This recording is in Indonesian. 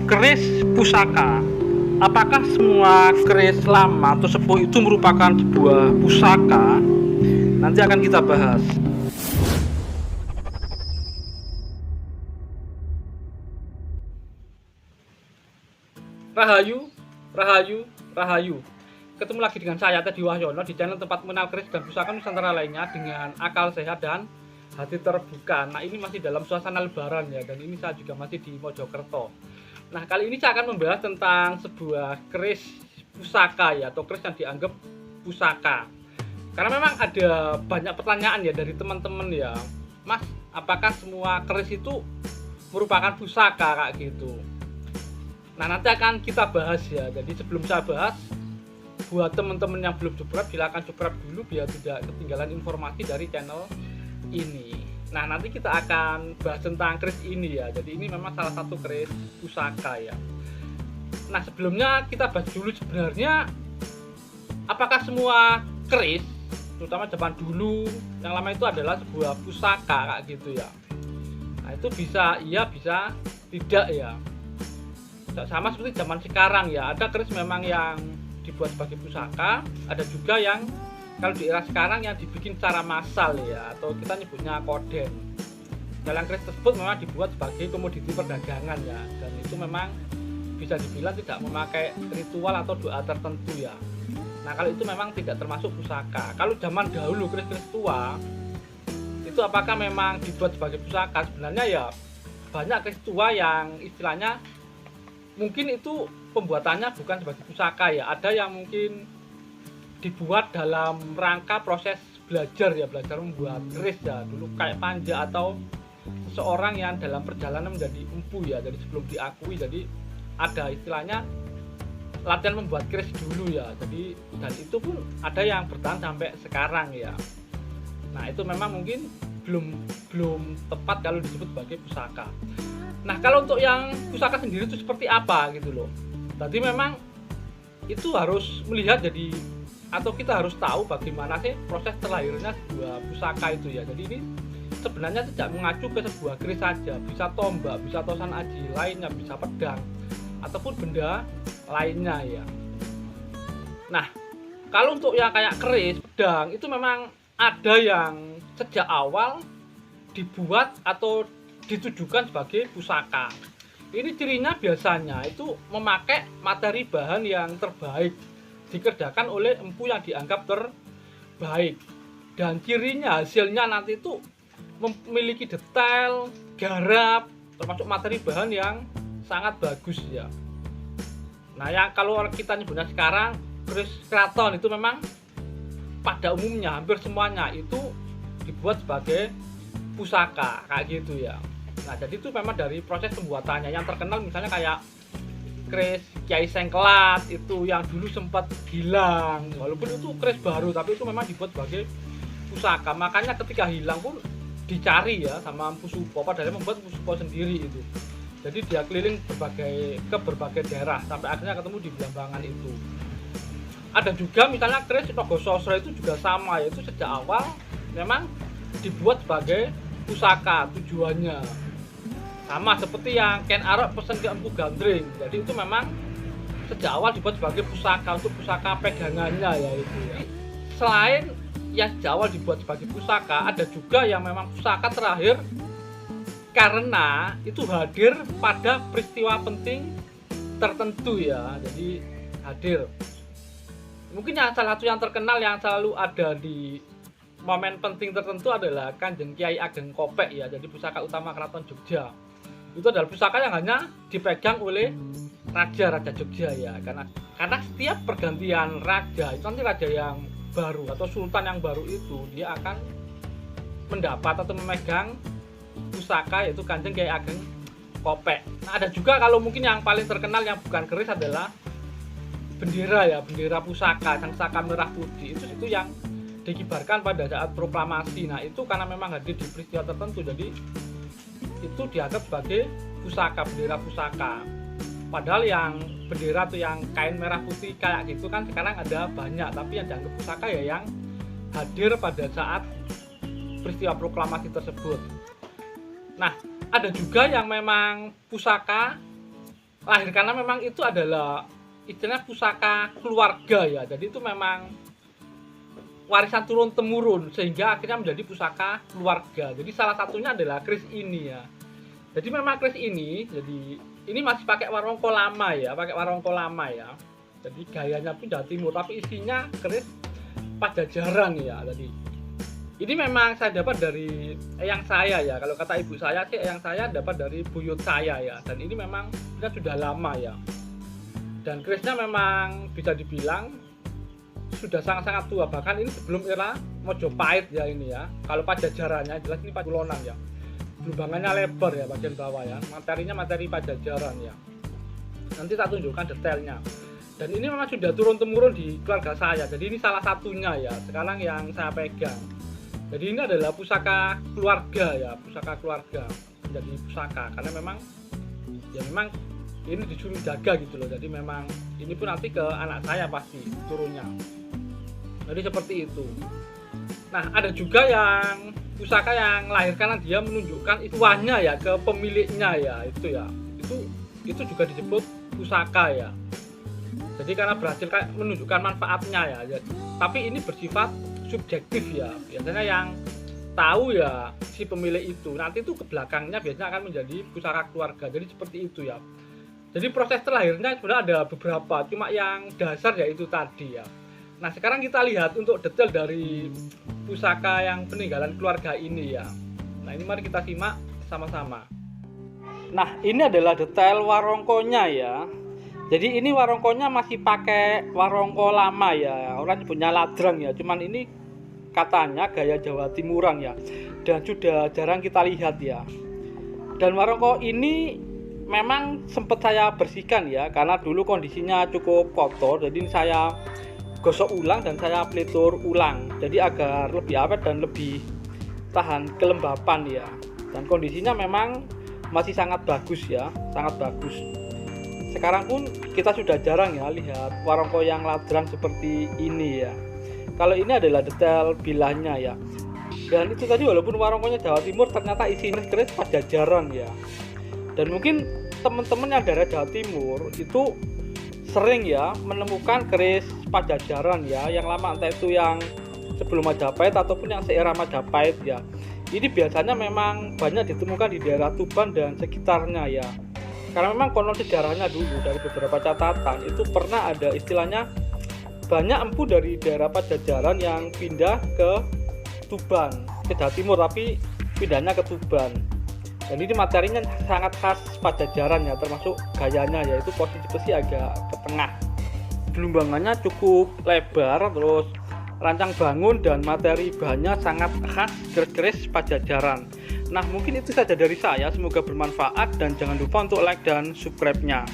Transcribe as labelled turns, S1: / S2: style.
S1: Keris pusaka. Apakah semua keris lama atau sepuh itu merupakan sebuah pusaka? Nanti akan kita bahas. Rahayu, Rahayu, Rahayu. Ketemu lagi dengan saya Teddy Wahyono di channel tempat mengenal keris dan pusaka Nusantara lainnya dengan akal sehat dan hati terbuka. Nah, ini masih dalam suasana lebaran ya, dan ini saya juga masih di Mojokerto. Nah, kali ini saya akan membahas tentang sebuah keris pusaka ya, atau keris yang dianggap pusaka. Karena memang ada banyak pertanyaan ya dari teman-teman ya, Mas, apakah semua keris itu merupakan pusaka kayak gitu? Nah, nanti akan kita bahas ya. Jadi sebelum saya bahas, buat teman-teman yang belum subscribe, silakan subscribe dulu biar tidak ketinggalan informasi dari channel ini. Nah, nanti kita akan bahas tentang keris ini ya. Jadi ini memang salah satu keris pusaka ya. Nah, sebelumnya kita bahas dulu sebenarnya apakah semua keris, terutama zaman dulu yang lama itu adalah sebuah pusaka kayak gitu ya. Nah, itu bisa iya, bisa tidak ya. Sama seperti zaman sekarang ya, ada keris memang yang dibuat sebagai pusaka, ada juga yang kalau di era sekarang yang dibikin secara massal ya, atau kita nyebutnya koden. Dalam keris tersebut memang dibuat sebagai komoditi perdagangan ya, dan itu memang bisa dibilang tidak memakai ritual atau doa tertentu ya. Nah, kalau itu memang tidak termasuk pusaka. Kalau zaman dahulu keris-keris tua itu apakah memang dibuat sebagai pusaka? Sebenarnya ya banyak keris tua yang istilahnya mungkin itu pembuatannya bukan sebagai pusaka ya, ada yang mungkin dibuat dalam rangka proses belajar ya, belajar membuat keris ya, dulu kayak panja atau seseorang yang dalam perjalanan menjadi empu ya, jadi sebelum diakui, jadi ada istilahnya latihan membuat keris dulu ya, jadi dan itu pun ada yang bertahan sampai sekarang ya. Nah, itu memang mungkin belum tepat kalau disebut sebagai pusaka. Nah, kalau untuk yang pusaka sendiri itu seperti apa gitu loh. Berarti memang itu harus melihat jadi, atau kita harus tahu bagaimana sih proses terlahirnya sebuah pusaka itu ya. Jadi ini sebenarnya tidak mengacu ke sebuah keris saja, bisa tombak, bisa tosan aji lainnya, bisa pedang ataupun benda lainnya ya. Nah, kalau untuk yang kayak keris, pedang itu memang ada yang sejak awal dibuat atau ditujukan sebagai pusaka. Ini cirinya biasanya itu memakai materi bahan yang terbaik, dikerjakan oleh empu yang dianggap terbaik, dan cirinya hasilnya nanti itu memiliki detail, garap, termasuk materi bahan yang sangat bagus ya. Nah, yang kalau kita nyebutnya sekarang keris keraton itu memang pada umumnya hampir semuanya itu dibuat sebagai pusaka kayak gitu ya. Nah, jadi itu memang dari proses pembuatannya yang terkenal misalnya kayak keris Kiai Sengkelat itu yang dulu sempat hilang, walaupun itu keris baru tapi itu memang dibuat sebagai pusaka. Makanya ketika hilang pun dicari ya sama Empu Supo, padahal membuat Empu Supo sendiri itu. Jadi dia keliling ke berbagai daerah sampai akhirnya ketemu di Blambangan itu. Ada juga misalnya keris Nogososro itu juga sama, yaitu sejak awal memang dibuat sebagai pusaka tujuannya. Sama seperti yang Ken Arok pesen ke Empu Gandring. Jadi itu memang sejak awal dibuat sebagai pusaka, untuk pusaka pegangannya ya itu ya. Selain yang sejak awal dibuat sebagai pusaka, ada juga yang memang pusaka terakhir karena itu hadir pada peristiwa penting tertentu ya. Jadi hadir. Mungkin yang salah satu yang terkenal yang selalu ada di momen penting tertentu adalah Kanjeng Kiai Ageng Kopek ya. Jadi pusaka utama Keraton Jogja. Itu adalah pusaka yang hanya dipegang oleh raja-raja Jogja ya, karena setiap pergantian raja itu nanti raja yang baru atau sultan yang baru itu dia akan mendapat atau memegang pusaka yaitu Kanjeng Kiai Ageng Kopek. Nah, ada juga kalau mungkin yang paling terkenal yang bukan keris adalah bendera ya, bendera pusaka sang saka merah putih itu yang dikibarkan pada saat proklamasi. Nah, itu karena memang hadir di peristiwa tertentu, jadi itu dianggap sebagai pusaka, bendera pusaka. Padahal yang bendera tuh yang kain merah putih kayak gitu kan sekarang ada banyak, tapi yang dianggap pusaka ya yang hadir pada saat peristiwa proklamasi tersebut. Nah, ada juga yang memang pusaka lahir karena memang itu adalah istilahnya pusaka keluarga ya. Jadi itu memang warisan turun temurun sehingga akhirnya menjadi pusaka keluarga. Jadi salah satunya adalah keris ini ya. Jadi memang keris ini, jadi ini masih pakai warongko lama ya, Jadi gayanya pun Jawa Timur, tapi isinya keris Pajajaran ya. Jadi ini memang saya dapat dari eyang saya ya. Kalau kata ibu saya sih, eyang saya dapat dari buyut saya ya. Dan ini memang sudah lama ya. Dan kerisnya memang bisa dibilang sudah sangat-sangat tua, bahkan ini sebelum era Mojopahit ya ini ya. Kalau Pajajarannya jelas ini Pakulonan ya. Lubangannya lebar ya bagian bawah ya. Materinya materi Pajajaran ya. Nanti saya tunjukkan detailnya. Dan ini memang sudah turun temurun di keluarga saya. Jadi ini salah satunya ya. Sekarang yang saya pegang. Jadi ini adalah pusaka keluarga ya, pusaka keluarga menjadi pusaka karena memang ini disuruh jaga gitu loh. Jadi memang ini pun nanti ke anak saya pasti turunnya. Jadi seperti itu. Nah, ada juga yang pusaka yang lahir karena dia menunjukkan tuannya ya ke pemiliknya ya, itu ya. Itu juga disebut pusaka ya. Jadi karena berhasil menunjukkan manfaatnya ya. Tapi ini bersifat subjektif ya. Biasanya yang tahu ya si pemilik itu. Nanti itu ke belakangnya biasanya akan menjadi pusaka keluarga. Jadi seperti itu ya. Jadi proses terlahirnya sebenarnya ada beberapa, cuma yang dasar ya itu tadi ya. Nah, sekarang kita lihat untuk detail dari pusaka yang peninggalan keluarga ini ya. Nah, ini mari kita simak sama-sama. Nah, ini adalah detail warongkonya ya. Jadi ini warongkonya masih pakai warongko lama ya. Orang nyebutnya ladrang ya. Cuman ini katanya gaya Jawa Timuran ya. Dan sudah jarang kita lihat ya. Dan warongko ini memang sempat saya bersihkan ya, karena dulu kondisinya cukup kotor. Jadi saya gosok ulang dan saya pelitur ulang. Jadi agar lebih awet dan lebih tahan kelembapan ya. Dan kondisinya memang masih sangat bagus ya, sangat bagus. Sekarang pun kita sudah jarang ya lihat warongko yang ladrang seperti ini ya. Kalau ini adalah detail bilahnya ya. Dan itu tadi walaupun warongkonya Jawa Timur, ternyata isinya keris Pajajaran ya. Dan mungkin teman-teman yang dari Jawa Timur itu sering ya menemukan keris Pajajaran ya, yang lama, entah itu yang sebelum Majapahit ataupun yang seera Majapahit ya. Ini biasanya memang banyak ditemukan di daerah Tuban dan sekitarnya ya. Karena memang konon sejarahnya dulu dari beberapa catatan itu pernah ada istilahnya banyak empu dari daerah Pajajaran yang pindah ke Tuban, ke Jawa Timur, tapi pindahnya ke Tuban. Dan ini materinya sangat khas Pajajaran ya, termasuk gayanya yaitu posisi agak ke tengah. Gelumbangannya cukup lebar, terus rancang bangun dan materi bahannya sangat khas keris Pajajaran. Nah, mungkin itu saja dari saya, semoga bermanfaat dan jangan lupa untuk like dan subscribe-nya.